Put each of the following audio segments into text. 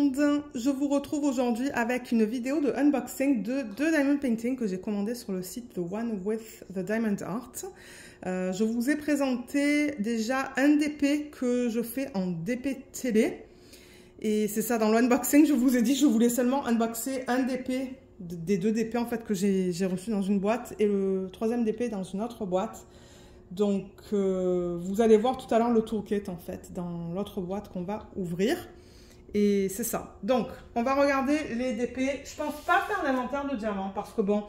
monde, je vous retrouve aujourd'hui avec une vidéo de unboxing de deux diamond paintings que j'ai commandé sur le site The One with the Diamond Art. Je vous ai présenté déjà un DP que je fais en DP télé. Et c'est ça, dans l'unboxing, je vous ai dit que je voulais seulement unboxer un DP, des deux DP en fait que j'ai reçu dans une boîte et le troisième DP dans une autre boîte. Donc, vous allez voir tout à l'heure le toolkit en fait dans l'autre boîte qu'on va ouvrir. Et c'est ça. Donc, on va regarder les DP. Je pense pas faire l'inventaire de diamants parce que bon,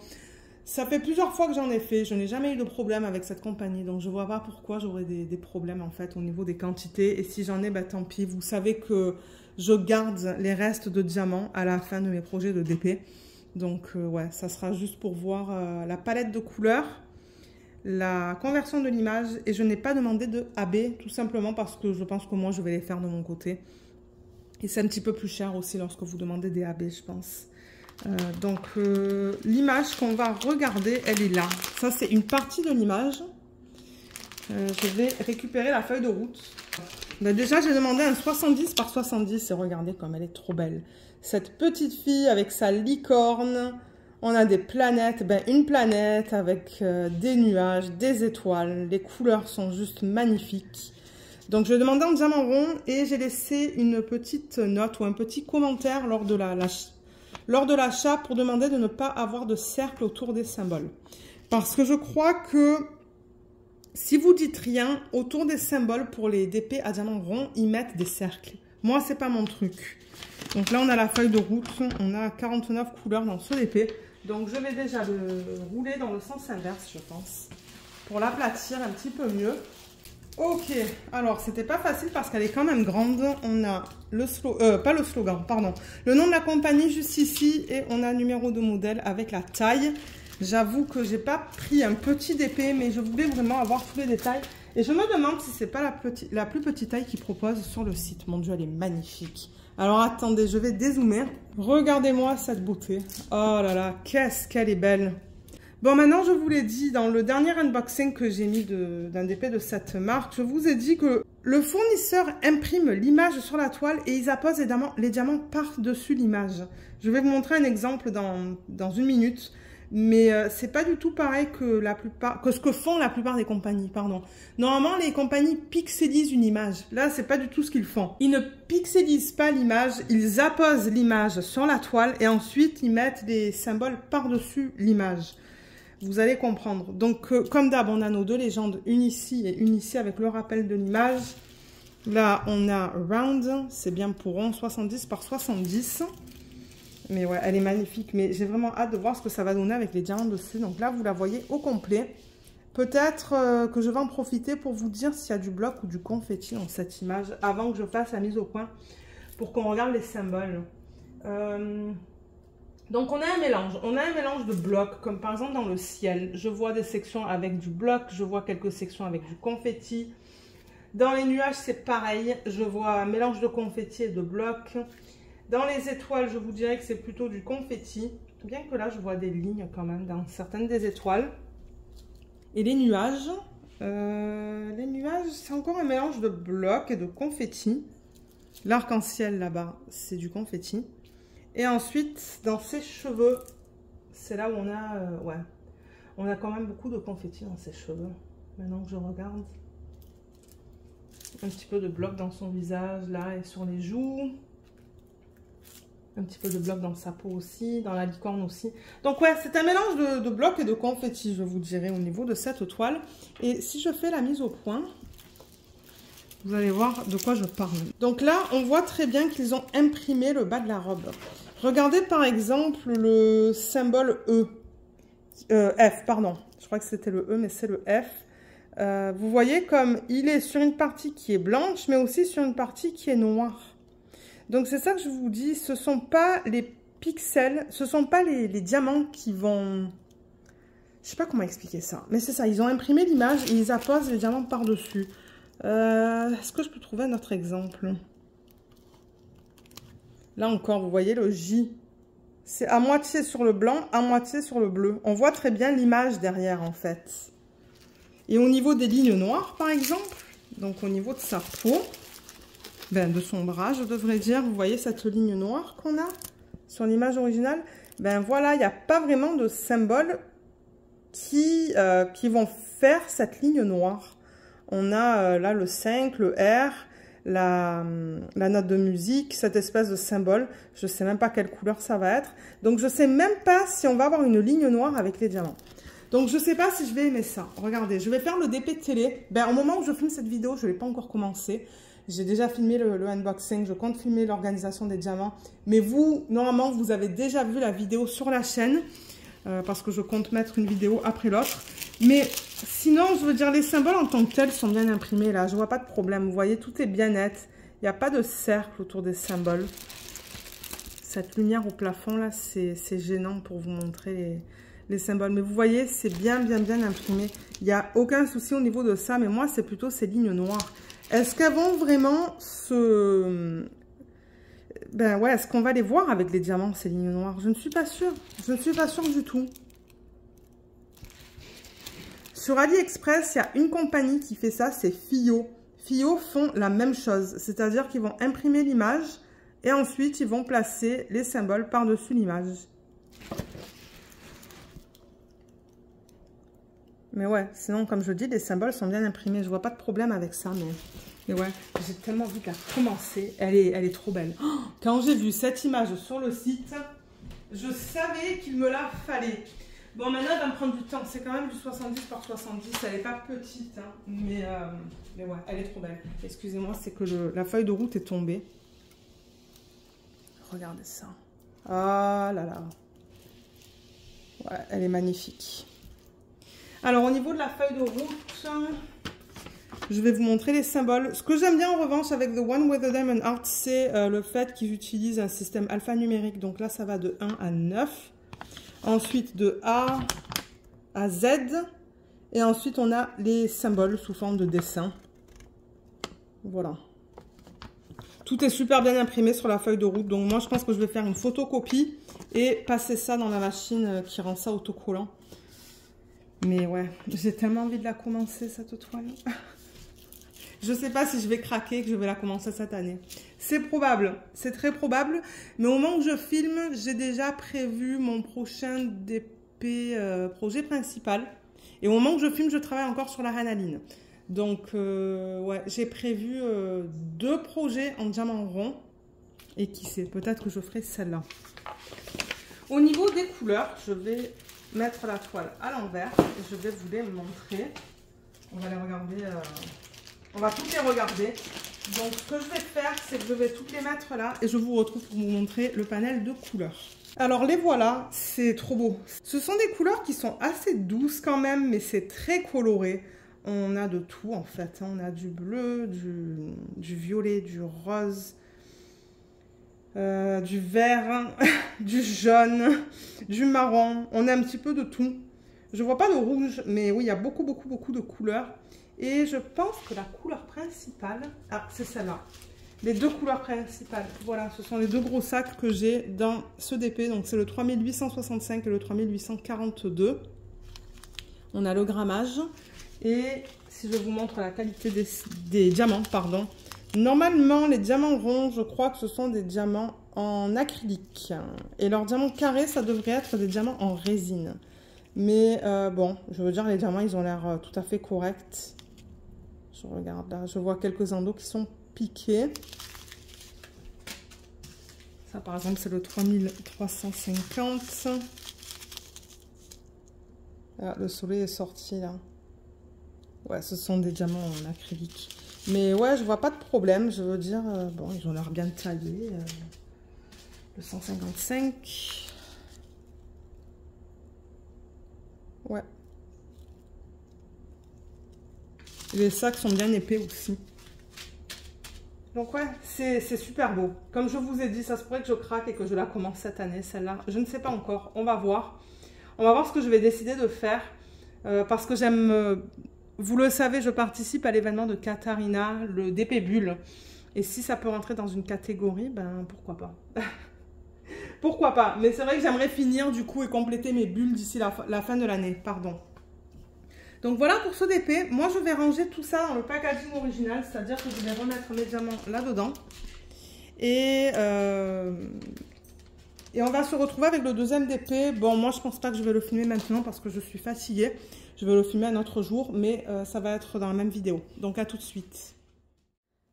ça fait plusieurs fois que j'en ai fait. Je n'ai jamais eu de problème avec cette compagnie. Donc, je vois pas pourquoi j'aurais des problèmes en fait au niveau des quantités. Et si j'en ai, bah tant pis. Vous savez que je garde les restes de diamants à la fin de mes projets de DP. Donc, ouais, ça sera juste pour voir la palette de couleurs, la conversion de l'image. Et je n'ai pas demandé de AB, tout simplement parce que je pense que moi, je vais les faire de mon côté. Et c'est un petit peu plus cher aussi lorsque vous demandez des AB, je pense. Donc, l'image qu'on va regarder, elle est là. Ça, c'est une partie de l'image. Je vais récupérer la feuille de route. Ben déjà, j'ai demandé un 70 par 70 et regardez comme elle est trop belle. Cette petite fille avec sa licorne. On a des planètes, ben une planète avec des nuages, des étoiles. Les couleurs sont juste magnifiques. Donc, je demandais en diamant rond et j'ai laissé une petite note ou un petit commentaire lors de l'achat pour demander de ne pas avoir de cercle autour des symboles. Parce que je crois que si vous dites rien autour des symboles pour les DP à diamant rond, ils mettent des cercles. Moi, c'est pas mon truc. Donc là, on a la feuille de route. On a 49 couleurs dans ce DP. Donc, je vais déjà le rouler dans le sens inverse, je pense, pour l'aplatir un petit peu mieux. Ok, alors c'était pas facile parce qu'elle est quand même grande. On a le pas le slogan, pardon, le nom de la compagnie juste ici et on a numéro de modèle avec la taille. J'avoue que j'ai pas pris un petit DP, mais je voulais vraiment avoir tous les détails. Et je me demande si c'est pas la plus petite taille qu'ils proposent sur le site. Mon Dieu, elle est magnifique. Alors attendez, je vais dézoomer. Regardez-moi cette beauté. Oh là là, qu'est-ce qu'elle est belle. Bon, maintenant, je vous l'ai dit, dans le dernier unboxing que j'ai mis d'un DP de cette marque, je vous ai dit que le fournisseur imprime l'image sur la toile et ils apposent les diamants par-dessus l'image. Je vais vous montrer un exemple dans une minute, mais c'est pas du tout pareil que ce que font la plupart des compagnies, pardon. Normalement, les compagnies pixelisent une image. Là, c'est pas du tout ce qu'ils font. Ils ne pixelisent pas l'image, ils apposent l'image sur la toile et ensuite, ils mettent des symboles par-dessus l'image. Vous allez comprendre. Donc, comme d'hab, on a nos deux légendes, une ici et une ici avec le rappel de l'image. Là, on a round, c'est bien pour rond, 70 par 70. Mais ouais, elle est magnifique. Mais j'ai vraiment hâte de voir ce que ça va donner avec les diamants dessus. Donc là, vous la voyez au complet. Peut-être que je vais en profiter pour vous dire s'il y a du bloc ou du confetti dans cette image avant que je fasse la mise au point pour qu'on regarde les symboles. Donc, on a un mélange de blocs, comme par exemple dans le ciel. Je vois des sections avec du bloc, je vois quelques sections avec du confetti. Dans les nuages, c'est pareil. Je vois un mélange de confetti et de blocs. Dans les étoiles, je vous dirais que c'est plutôt du confetti. Bien que là, je vois des lignes quand même dans certaines des étoiles. Et les nuages, c'est encore un mélange de blocs et de confetti. L'arc-en-ciel là-bas, c'est du confetti. Et ensuite, dans ses cheveux, c'est là où on a, on a quand même beaucoup de confetti dans ses cheveux. Maintenant que je regarde, un petit peu de bloc dans son visage, là, et sur les joues. Un petit peu de bloc dans sa peau aussi, dans la licorne aussi. Donc ouais, c'est un mélange de blocs et de confetti, je vous dirais, au niveau de cette toile. Et si je fais la mise au point, vous allez voir de quoi je parle. Donc là, on voit très bien qu'ils ont imprimé le bas de la robe. Regardez par exemple le symbole F, pardon. Je crois que c'était le E, mais c'est le F. Vous voyez comme il est sur une partie qui est blanche, mais aussi sur une partie qui est noire. Donc c'est ça que je vous dis, ce ne sont pas les pixels, ce ne sont pas les diamants qui vont... Je ne sais pas comment expliquer ça, mais c'est ça, ils ont imprimé l'image et ils apposent les diamants par-dessus. Est-ce que je peux trouver un autre exemple? Là encore, vous voyez le J. C'est à moitié sur le blanc, à moitié sur le bleu. On voit très bien l'image derrière, en fait. Et au niveau des lignes noires, par exemple, donc au niveau de sa peau, de son bras, je devrais dire. Vous voyez cette ligne noire qu'on a sur l'image originale? Ben voilà, il n'y a pas vraiment de symboles qui vont faire cette ligne noire. On a là le 5, le R, la note de musique, cette espèce de symbole. Je ne sais même pas quelle couleur ça va être. Donc je ne sais même pas si on va avoir une ligne noire avec les diamants. Donc je ne sais pas si je vais aimer ça. Regardez, je vais faire le DP de télé. Au moment où je filme cette vidéo, je ne l'ai pas encore commencé. J'ai déjà filmé le unboxing, je compte filmer l'organisation des diamants. Mais vous, normalement, vous avez déjà vu la vidéo sur la chaîne. Parce que je compte mettre une vidéo après l'autre. Mais sinon, je veux dire, les symboles en tant que tels sont bien imprimés là. Je vois pas de problème. Vous voyez, tout est bien net. Il n'y a pas de cercle autour des symboles. Cette lumière au plafond là, c'est gênant pour vous montrer les symboles. Mais vous voyez, c'est bien imprimé. Il n'y a aucun souci au niveau de ça. Mais moi, c'est plutôt ces lignes noires. Est-ce qu'elles vont vraiment se... ouais, est-ce qu'on va les voir avec les diamants, ces lignes noires? Je ne suis pas sûre. Je ne suis pas sûre du tout. Sur AliExpress, il y a une compagnie qui fait ça, c'est Fio. Fio font la même chose. C'est-à-dire qu'ils vont imprimer l'image et ensuite, ils vont placer les symboles par-dessus l'image. Mais ouais, sinon, comme je dis, les symboles sont bien imprimés. Je vois pas de problème avec ça, mais ouais, j'ai tellement vu qu'à commencer, elle est trop belle. Oh, quand j'ai vu cette image sur le site, je savais qu'il me la fallait. Bon, maintenant, elle va me prendre du temps. C'est quand même du 70 par 70. Elle n'est pas petite, hein, mais ouais, elle est trop belle. Excusez-moi, c'est que la feuille de route est tombée. Regardez ça. Ah là là. Ouais, elle est magnifique. Alors, au niveau de la feuille de route... Je vais vous montrer les symboles. Ce que j'aime bien en revanche avec The One with the Diamond Art, c'est le fait qu'ils utilisent un système alphanumérique. Donc là, ça va de 1 à 9. Ensuite, de A à Z. Et ensuite, on a les symboles sous forme de dessin. Voilà. Tout est super bien imprimé sur la feuille de route. Donc moi, je pense que je vais faire une photocopie et passer ça dans la machine qui rend ça autocollant. Mais ouais, j'ai tellement envie de la commencer, cette toile. Je ne sais pas si je vais craquer, que je vais la commencer cette année. C'est probable, c'est très probable. Mais au moment où je filme, j'ai déjà prévu mon prochain DP projet principal. Et au moment où je filme, je travaille encore sur la Reine Aline. Donc, ouais, j'ai prévu 2 projets en diamant rond. Et qui sait, peut-être que je ferai celle-là. Au niveau des couleurs, je vais mettre la toile à l'envers. Et je vais vous les montrer. On va les regarder... On va toutes les regarder. Donc, ce que je vais faire, c'est que je vais toutes les mettre là et je vous retrouve pour vous montrer le panel de couleurs. Alors, les voilà, c'est trop beau. Ce sont des couleurs qui sont assez douces quand même, mais c'est très coloré. On a de tout en fait. On a du bleu, du violet, du rose, du vert, du jaune, du marron. On a un petit peu de tout. Je vois pas de rouge, mais oui, il y a beaucoup de couleurs. Et je pense que la couleur principale... Ah, c'est celle-là. Les 2 couleurs principales. Voilà, ce sont les 2 gros sacs que j'ai dans ce DP. Donc, c'est le 3865 et le 3842. On a le grammage. Et si je vous montre la qualité des diamants, pardon. Normalement, les diamants ronds, je crois que ce sont des diamants en acrylique. Et leurs diamants carrés, ça devrait être des diamants en résine. Mais bon, je veux dire, les diamants, ils ont l'air tout à fait corrects. Je regarde là, je vois quelques endos qui sont piqués. Ça, par exemple, c'est le 3350. Ah, le soleil est sorti là. Ouais, ce sont des diamants en acrylique. Mais ouais, je vois pas de problème. Je veux dire, bon, ils ont l'air bien taillés. Le 155. Ouais. Les sacs sont bien épais aussi. Donc ouais, c'est super beau. Comme je vous ai dit, ça se pourrait que je craque et que je la commence cette année, celle-là. Je ne sais pas encore, on va voir. On va voir ce que je vais décider de faire. Parce que j'aime... vous le savez, je participe à l'événement de Katharina, le DP Bulle. Et si ça peut rentrer dans une catégorie, ben pourquoi pas. Pourquoi pas. Mais c'est vrai que j'aimerais finir du coup et compléter mes bulles d'ici la fin de l'année. Pardon. Donc voilà pour ce DP. Moi, je vais ranger tout ça dans le packaging original, c'est-à-dire que je vais remettre mes diamants là-dedans. Et on va se retrouver avec le deuxième DP. Bon, moi, je pense pas que je vais le filmer maintenant parce que je suis fatiguée. Je vais le filmer un autre jour, mais ça va être dans la même vidéo. Donc, à tout de suite.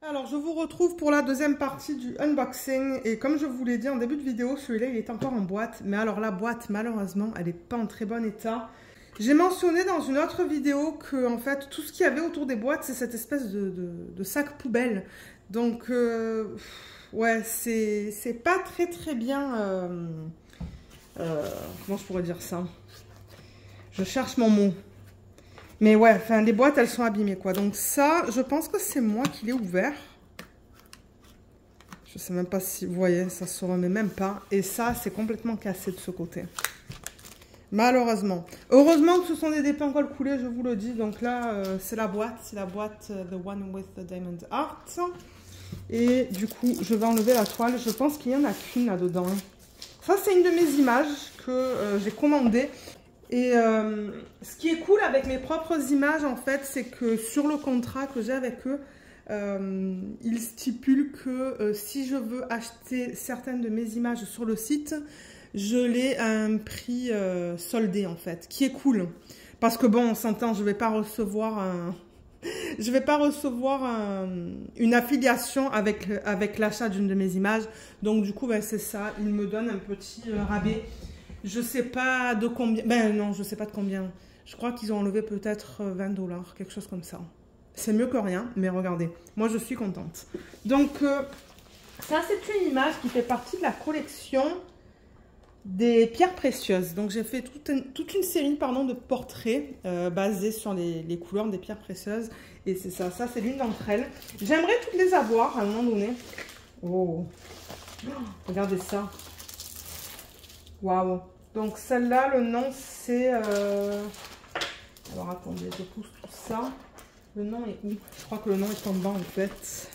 Alors, je vous retrouve pour la deuxième partie du unboxing. Et comme je vous l'ai dit en début de vidéo, celui-là, il est encore en boîte. Mais alors, la boîte, malheureusement, elle n'est pas en très bon état. J'ai mentionné dans une autre vidéo que, en fait, tout ce qu'il y avait autour des boîtes, c'est cette espèce de sac poubelle. Donc, ouais, c'est pas très bien... comment je pourrais dire ça? Je cherche mon mot. Mais ouais, enfin, les boîtes, elles sont abîmées, quoi. Donc ça, je pense que c'est moi qui l'ai ouvert. Je sais même pas si... Vous voyez, ça se remet même pas. Et ça, c'est complètement cassé de ce côté. Malheureusement. Heureusement que ce sont des DP en colle coulée, je vous le dis. Donc là, c'est la boîte. C'est la boîte The One with the Diamond Heart. Et du coup, je vais enlever la toile. Je pense qu'il n'y en a qu'une là-dedans. Ça, c'est une de mes images que j'ai commandées. Et ce qui est cool avec mes propres images, en fait, c'est que sur le contrat que j'ai avec eux, ils stipulent que si je veux acheter certaines de mes images sur le site, je l'ai à un prix soldé, en fait, qui est cool. Parce que bon, on s'entend, je ne vais pas recevoir une affiliation avec l'achat d'une de mes images. Donc du coup, ben, c'est ça, ils me donnent un petit rabais. Je sais pas de combien. Ben non, je sais pas de combien. Je crois qu'ils ont enlevé peut-être 20 $, quelque chose comme ça. C'est mieux que rien, mais regardez. Moi, je suis contente. Donc, ça, c'est une image qui fait partie de la collection des pierres précieuses. Donc, j'ai fait toute une série de portraits basés sur les couleurs des pierres précieuses. Et c'est ça. Ça, c'est l'une d'entre elles. J'aimerais toutes les avoir à un moment donné. Oh, regardez ça. Waouh. Donc celle-là, le nom c'est... Alors attendez, je pousse tout ça. Le nom est où? Je crois que le nom est en bas en fait.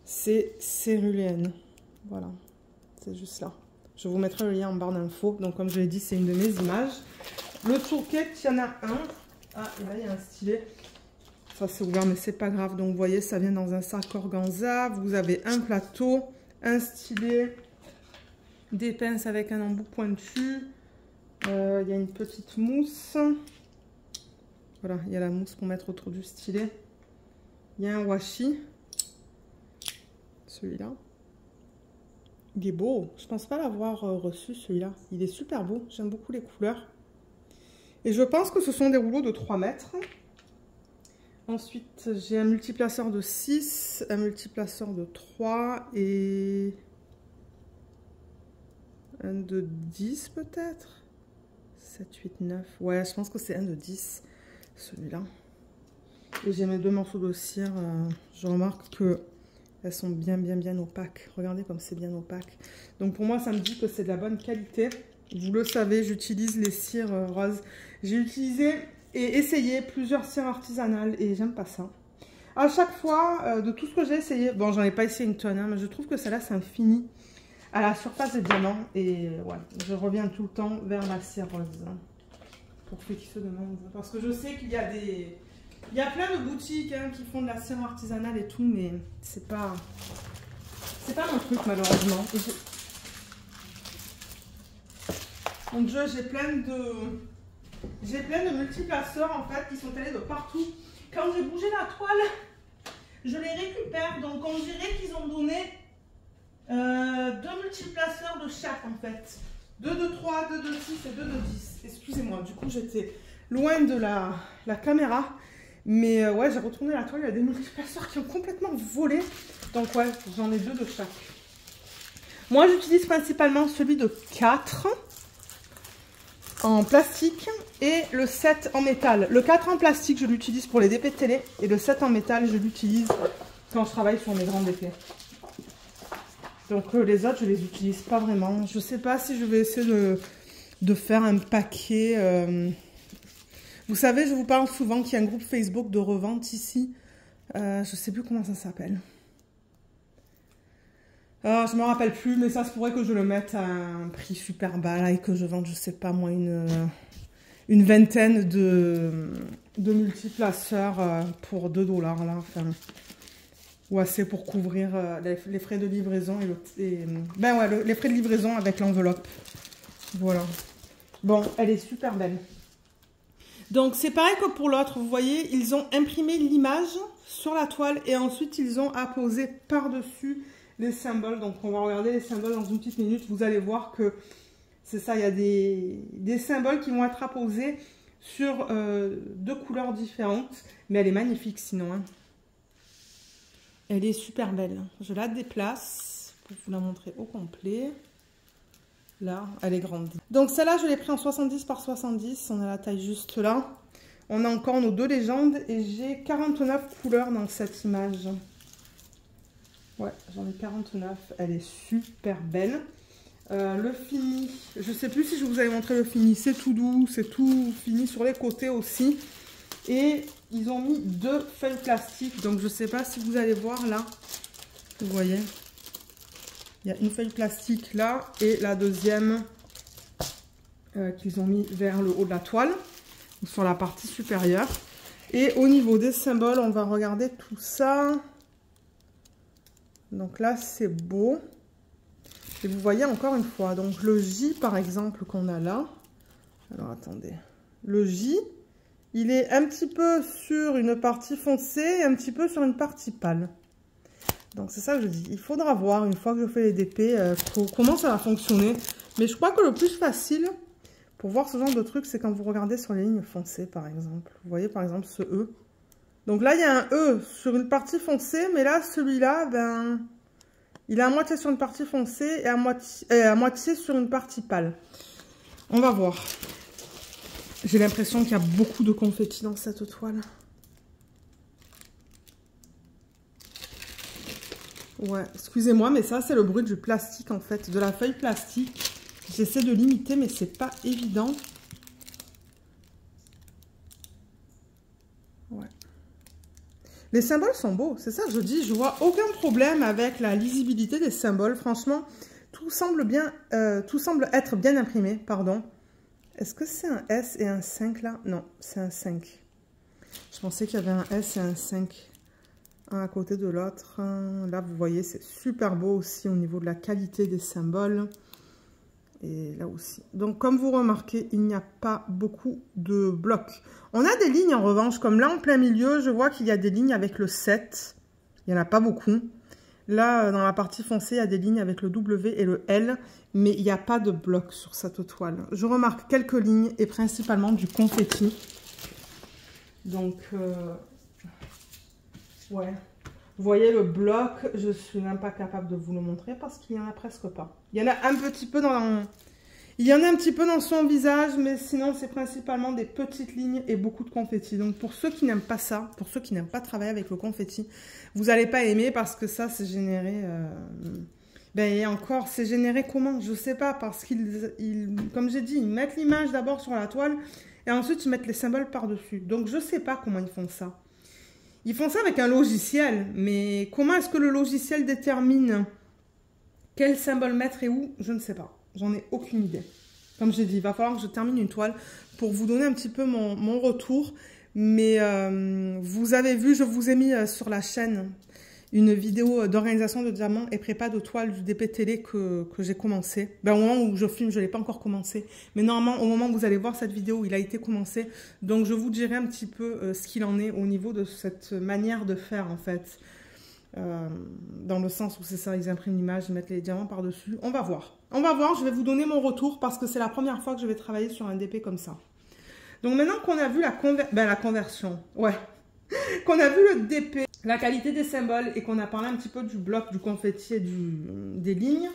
C'est Céruléenne. Voilà, c'est juste là. Je vous mettrai le lien en barre d'infos. Donc comme je l'ai dit, c'est une de mes images. Le tourquet, il y en a un. Ah, et là il y a un stylet. Ça c'est ouvert mais c'est pas grave. Donc vous voyez, ça vient dans un sac organza. Vous avez un plateau, un stylet... Des pinces avec un embout pointu. Il y a une petite mousse. Voilà, il y a la mousse pour mettre autour du stylet. Il y a un washi. Celui-là. Il est beau. Je pense pas l'avoir reçu celui-là. Il est super beau. J'aime beaucoup les couleurs. Et je pense que ce sont des rouleaux de 3 mètres. Ensuite, j'ai un multiplaceur de 6, un multiplaceur de 3 et... un de 10 peut-être 7, 8, 9. Ouais, je pense que c'est un de 10, celui-là. Et j'ai mes 2 morceaux de cire. Je remarque qu'elles sont bien opaques. Regardez comme c'est bien opaque. Donc pour moi, ça me dit que c'est de la bonne qualité. Vous le savez, j'utilise les cires roses. J'ai utilisé et essayé plusieurs cires artisanales et j'aime pas ça. À chaque fois, de tout ce que j'ai essayé, bon, j'en ai pas essayé une tonne, hein, mais je trouve que celle-là, c'est un fini à la surface des diamants. Et ouais, je reviens tout le temps vers la cire rose. Pour ceux qui se demandent. Parce que je sais qu'il y a des... Il y a plein de boutiques hein, qui font de la cire artisanale et tout, mais c'est pas mon truc malheureusement. Donc j'ai plein de multiplaceurs en fait qui sont allés de partout. Quand j'ai bougé la toile, je les récupère. Donc on dirait qu'ils ont donné 2 multiplaceurs de chaque en fait. 2 de 3, 2 de 6 et 2 de 10. Excusez-moi, du coup j'étais loin de la caméra. Mais ouais, j'ai retourné la toile, il y a des multiplaceurs qui ont complètement volé. Donc ouais, j'en ai 2 de chaque. Moi j'utilise principalement celui de 4 en plastique et le 7 en métal. Le 4 en plastique, je l'utilise pour les DP de télé. Et le 7 en métal, je l'utilise quand je travaille sur mes grandes DP. Donc les autres, je les utilise pas vraiment. Je sais pas si je vais essayer de faire un paquet... Vous savez, je vous parle souvent qu'il y a un groupe Facebook de revente ici. Je sais plus comment ça s'appelle. Je me rappelle plus, mais ça se pourrait que je le mette à un prix super bas là, et que je vende, je sais pas moi, une une vingtaine de multiplaceurs pour 2 $, là, enfin, ou assez pour couvrir les frais de livraison les frais de livraison avec l'enveloppe. Voilà. Bon, elle est super belle. Donc, c'est pareil que pour l'autre. Vous voyez, ils ont imprimé l'image sur la toile et ensuite, ils ont apposé par-dessus les symboles. Donc, on va regarder les symboles dans une petite minute. Vous allez voir que c'est ça, il y a des symboles qui vont être apposés sur 2 couleurs différentes. Mais elle est magnifique sinon. Hein. Elle est super belle. Je la déplace pour vous la montrer au complet. Là, elle est grande. Donc celle-là, je l'ai pris en 70 par 70. On a la taille juste là. On a encore nos 2 légendes et j'ai 49 couleurs dans cette image. Ouais, j'en ai 49. Elle est super belle. Le fini, je ne sais plus si je vous avais montré le fini. C'est tout doux, c'est tout fini sur les côtés aussi. Et ils ont mis 2 feuilles plastiques. Donc je ne sais pas si vous allez voir là. Vous voyez ? Il y a une feuille plastique là et la deuxième qu'ils ont mis vers le haut de la toile, ou sur la partie supérieure. Et au niveau des symboles, on va regarder tout ça. Donc là, c'est beau. Et vous voyez encore une fois, donc le J par exemple qu'on a là. Alors attendez. Le J, il est un petit peu sur une partie foncée et un petit peu sur une partie pâle. Donc c'est ça que je dis, il faudra voir une fois que je fais les DP comment ça va fonctionner. Mais je crois que le plus facile pour voir ce genre de truc, c'est quand vous regardez sur les lignes foncées par exemple. Vous voyez par exemple ce E. Donc là il y a un E sur une partie foncée, mais là celui-là, ben, il est à moitié sur une partie foncée et à moitié sur une partie pâle. On va voir. J'ai l'impression qu'il y a beaucoup de confettis dans cette toile. Ouais, excusez-moi, mais ça, c'est le bruit du plastique, en fait, de la feuille plastique. J'essaie de l'imiter, mais c'est pas évident. Ouais. Les symboles sont beaux, c'est ça que je dis. Je vois aucun problème avec la lisibilité des symboles. Franchement, tout semble être bien imprimé, pardon. Est-ce que c'est un S et un 5, là? Non, c'est un 5. Je pensais qu'il y avait un S et un 5. Un à côté de l'autre. Là, vous voyez, c'est super beau aussi au niveau de la qualité des symboles. Et là aussi. Donc, comme vous remarquez, il n'y a pas beaucoup de blocs. On a des lignes, en revanche, comme là, en plein milieu, je vois qu'il y a des lignes avec le 7. Il n'y en a pas beaucoup. Là, dans la partie foncée, il y a des lignes avec le W et le L. Mais il n'y a pas de blocs sur cette toile. Je remarque quelques lignes et principalement du confetti. Donc... ouais, vous voyez le bloc, je suis même pas capable de vous le montrer parce qu'il n'y en a presque pas. Il y en a un petit peu dans son visage, mais sinon c'est principalement des petites lignes et beaucoup de confetti. Donc pour ceux qui n'aiment pas ça, pour ceux qui n'aiment pas travailler avec le confetti, vous n'allez pas aimer parce que ça c'est généré... ben et encore, c'est généré comment? Je sais pas, parce qu'ils, comme j'ai dit, ils mettent l'image d'abord sur la toile et ensuite ils mettent les symboles par-dessus. Donc je sais pas comment ils font ça. Ils font ça avec un logiciel, mais comment est-ce que le logiciel détermine quel symbole mettre et où? Je ne sais pas. J'en ai aucune idée. Comme j'ai dit, il va falloir que je termine une toile pour vous donner un petit peu mon retour. Mais vous avez vu, je vous ai mis sur la chaîne une vidéo d'organisation de diamants et prépa de toile du DP télé que j'ai commencé. Ben, au moment où je filme, je ne l'ai pas encore commencé. Mais normalement, au moment où vous allez voir cette vidéo, il a été commencé. Donc, je vous dirai un petit peu ce qu'il en est au niveau de cette manière de faire, en fait. Dans le sens où c'est ça, ils impriment l'image, ils mettent les diamants par-dessus. On va voir. On va voir, je vais vous donner mon retour parce que c'est la première fois que je vais travailler sur un DP comme ça. Donc, maintenant qu'on a vu la conversion, ouais, qu'on a vu le DP, la qualité des symboles et qu'on a parlé un petit peu du bloc, du confetti et des lignes,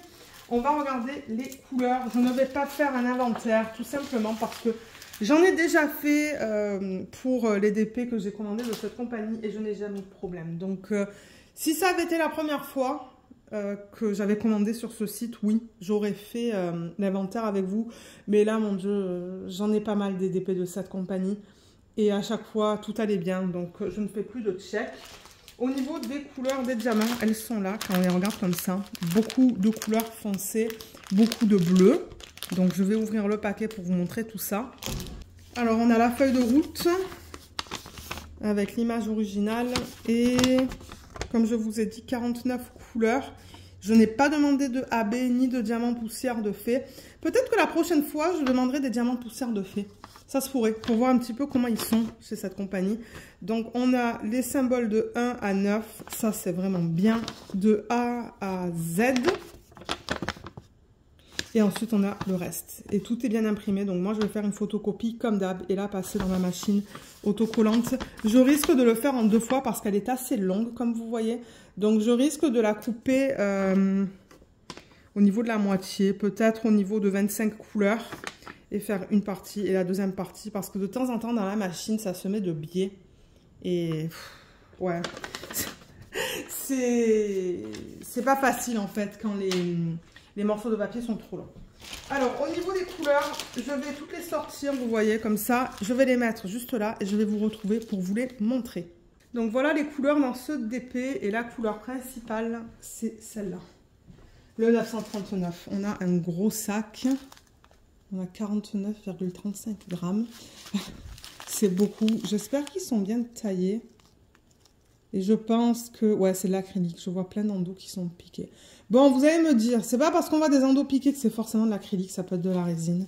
on va regarder les couleurs. Je ne vais pas faire un inventaire tout simplement parce que j'en ai déjà fait pour les DP que j'ai commandés de cette compagnie et je n'ai jamais eu de problème. Donc si ça avait été la première fois que j'avais commandé sur ce site, oui, j'aurais fait l'inventaire avec vous. Mais là, mon Dieu, j'en ai pas mal des DP de cette compagnie. Et à chaque fois, tout allait bien. Donc, je ne fais plus de check. Au niveau des couleurs des diamants, elles sont là, quand on les regarde comme ça. Beaucoup de couleurs foncées, beaucoup de bleu. Donc, je vais ouvrir le paquet pour vous montrer tout ça. Alors, on a la feuille de route avec l'image originale et, comme je vous ai dit, 49 couleurs. Je n'ai pas demandé de AB ni de diamant poussière de fée. Peut-être que la prochaine fois, je demanderai des diamants poussière de fée. Ça se pourrait, pour voir un petit peu comment ils sont chez cette compagnie. Donc, on a les symboles de 1 à 9. Ça, c'est vraiment bien. De A à Z. Et ensuite, on a le reste. Et tout est bien imprimé. Donc, moi, je vais faire une photocopie comme d'hab. Et là, passer dans ma machine autocollante. Je risque de le faire en 2 fois parce qu'elle est assez longue, comme vous voyez. Donc, je risque de la couper au niveau de la moitié. Peut-être au niveau de 25 couleurs. Et faire une partie et la deuxième partie. Parce que de temps en temps, dans la machine, ça se met de biais. Et ouais. C'est pas facile, en fait, quand les morceaux de papier sont trop longs. Alors, au niveau des couleurs, je vais toutes les sortir, vous voyez, comme ça. Je vais les mettre juste là et je vais vous retrouver pour vous les montrer. Donc, voilà les couleurs dans ce DP. Et la couleur principale, c'est celle-là. Le 939. On a un gros sac. On a 49,35 grammes. C'est beaucoup. J'espère qu'ils sont bien taillés. Et je pense que... Ouais, c'est de l'acrylique. Je vois plein d'endos qui sont piqués. Bon, vous allez me dire, c'est pas parce qu'on voit des endos piqués que c'est forcément de l'acrylique. Ça peut être de la résine.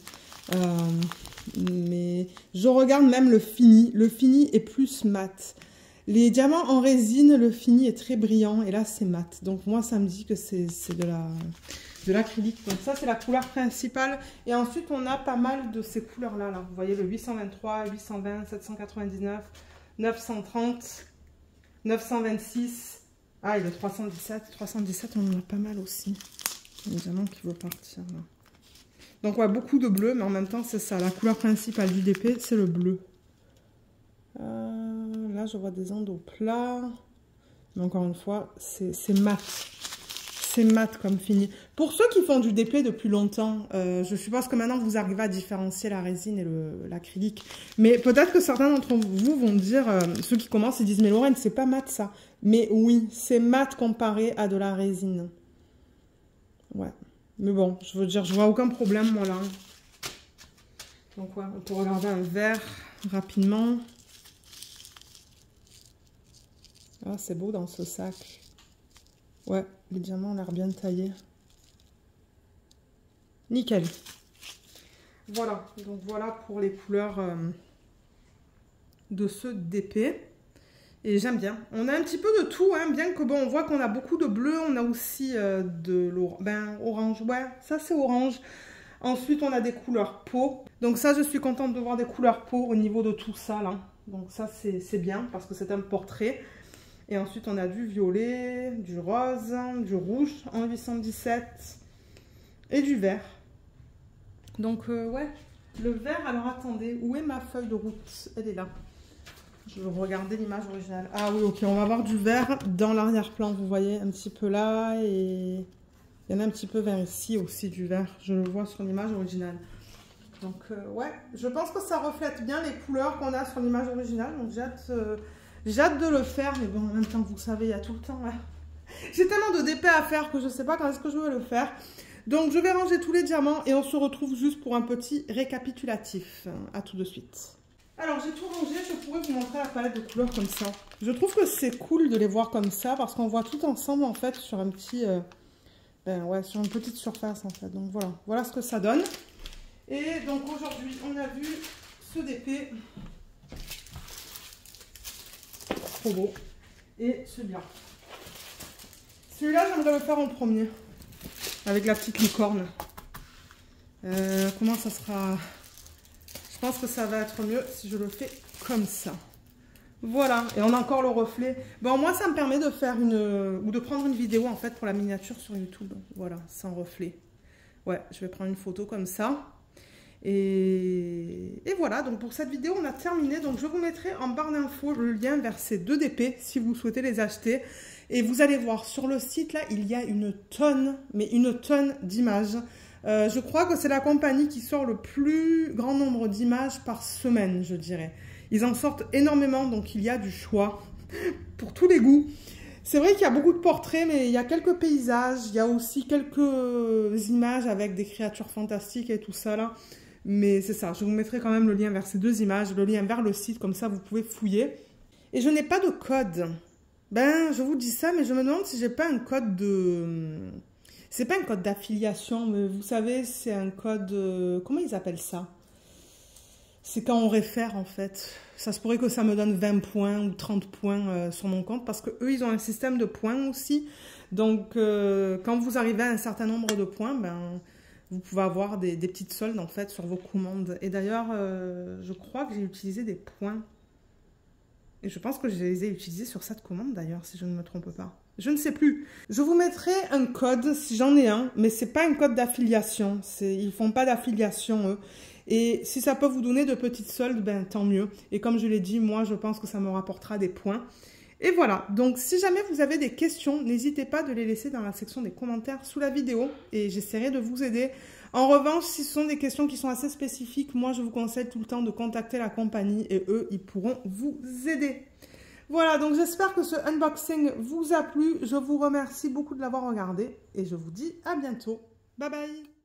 Mais je regarde même le fini. Le fini est plus mat. Les diamants en résine, le fini est très brillant. Et là, c'est mat. Donc, moi, ça me dit que c'est de l'acrylique. Donc, ça, c'est la couleur principale. Et ensuite, on a pas mal de ces couleurs-là. Là. Vous voyez, le 823, 820, 799, 930... 926, ah et le 317, 317 on en a pas mal aussi, évidemment qui veut partir là. Donc ouais, beaucoup de bleu, mais en même temps c'est ça, la couleur principale du DP c'est le bleu. Là je vois des endos plats, mais encore une fois c'est mat. C'est mat comme fini. Pour ceux qui font du DP depuis longtemps, je suppose que maintenant vous arrivez à différencier la résine et l'acrylique. Mais peut-être que certains d'entre vous vont dire, ceux qui commencent, ils disent, mais Lorraine, c'est pas mat ça. Mais oui, c'est mat comparé à de la résine. Ouais. Mais bon, je veux dire, je vois aucun problème, moi, là. Donc ouais, on peut regarder un verre rapidement. Ah, c'est beau dans ce sac. Ouais, les diamants ont l'air bien taillés. Nickel. Voilà, donc voilà pour les couleurs de ce DP. Et j'aime bien. On a un petit peu de tout, hein, bien que bon, on voit qu'on a beaucoup de bleu. On a aussi de orange. Ouais, ça c'est orange. Ensuite, on a des couleurs peau. Donc ça, je suis contente de voir des couleurs peau au niveau de tout ça, là. Donc ça, c'est bien parce que c'est un portrait. Et ensuite, on a du violet, du rose, du rouge en 817 et du vert. Donc, ouais, le vert, alors attendez, où est ma feuille de route? Elle est là. Je vais regarder l'image originale. Ah oui, ok, on va avoir du vert dans l'arrière-plan, vous voyez, un petit peu là. Et il y en a un petit peu vers ici aussi du vert. Je le vois sur l'image originale. Donc, ouais, je pense que ça reflète bien les couleurs qu'on a sur l'image originale. Donc, j'ai hâte de le faire, mais bon, en même temps, vous savez, il y a tout le temps. Hein. J'ai tellement de DP à faire que je ne sais pas quand est-ce que je vais le faire. Donc, je vais ranger tous les diamants et on se retrouve juste pour un petit récapitulatif. À tout de suite. Alors, j'ai tout rangé. Je pourrais vous montrer la palette de couleurs comme ça. Je trouve que c'est cool de les voir comme ça parce qu'on voit tout ensemble, en fait, sur un petit... ouais, sur une petite surface, en fait. Donc, voilà. Voilà ce que ça donne. Et donc, aujourd'hui, on a vu ce DP... trop beau. Et celui-là. Celui-là, j'aimerais le faire en premier. Avec la petite licorne. Comment ça sera? Je pense que ça va être mieux si je le fais comme ça. Voilà. Et on a encore le reflet. Bon, moi, ça me permet de faire ou de prendre une vidéo, en fait, pour la miniature sur YouTube. Voilà, sans reflet. Ouais, je vais prendre une photo comme ça. Et voilà, donc pour cette vidéo, on a terminé. Donc je vous mettrai en barre d'infos le lien vers ces 2 DP si vous souhaitez les acheter. Et vous allez voir, sur le site, là, il y a une tonne, mais une tonne d'images. Je crois que c'est la compagnie qui sort le plus grand nombre d'images par semaine, je dirais. Ils en sortent énormément, donc il y a du choix pour tous les goûts. C'est vrai qu'il y a beaucoup de portraits, mais il y a quelques paysages. Il y a aussi quelques images avec des créatures fantastiques et tout ça, là. Mais c'est ça, je vous mettrai quand même le lien vers ces deux images, le lien vers le site, comme ça vous pouvez fouiller. Et je n'ai pas de code. Ben, je vous dis ça, mais je me demande si j'ai pas un code de... C'est pas un code d'affiliation, mais vous savez, c'est un code... Comment ils appellent ça? C'est quand on réfère, en fait. Ça se pourrait que ça me donne 20 points ou 30 points sur mon compte, parce qu'eux, ils ont un système de points aussi. Donc, quand vous arrivez à un certain nombre de points, ben, vous pouvez avoir des petites soldes, en fait, sur vos commandes. Et d'ailleurs, je crois que j'ai utilisé des points. Et je pense que je les ai utilisés sur cette commande, d'ailleurs, si je ne me trompe pas. Je ne sais plus. Je vous mettrai un code, si j'en ai un, mais c'est pas un code d'affiliation. Ils font pas d'affiliation, eux. Et si ça peut vous donner de petites soldes, ben tant mieux. Et comme je l'ai dit, moi, je pense que ça me rapportera des points. Et voilà. Donc, si jamais vous avez des questions, n'hésitez pas de les laisser dans la section des commentaires sous la vidéo. Et j'essaierai de vous aider. En revanche, si ce sont des questions qui sont assez spécifiques, moi, je vous conseille tout le temps de contacter la compagnie et eux, ils pourront vous aider. Voilà, donc j'espère que ce unboxing vous a plu. Je vous remercie beaucoup de l'avoir regardé et je vous dis à bientôt. Bye bye!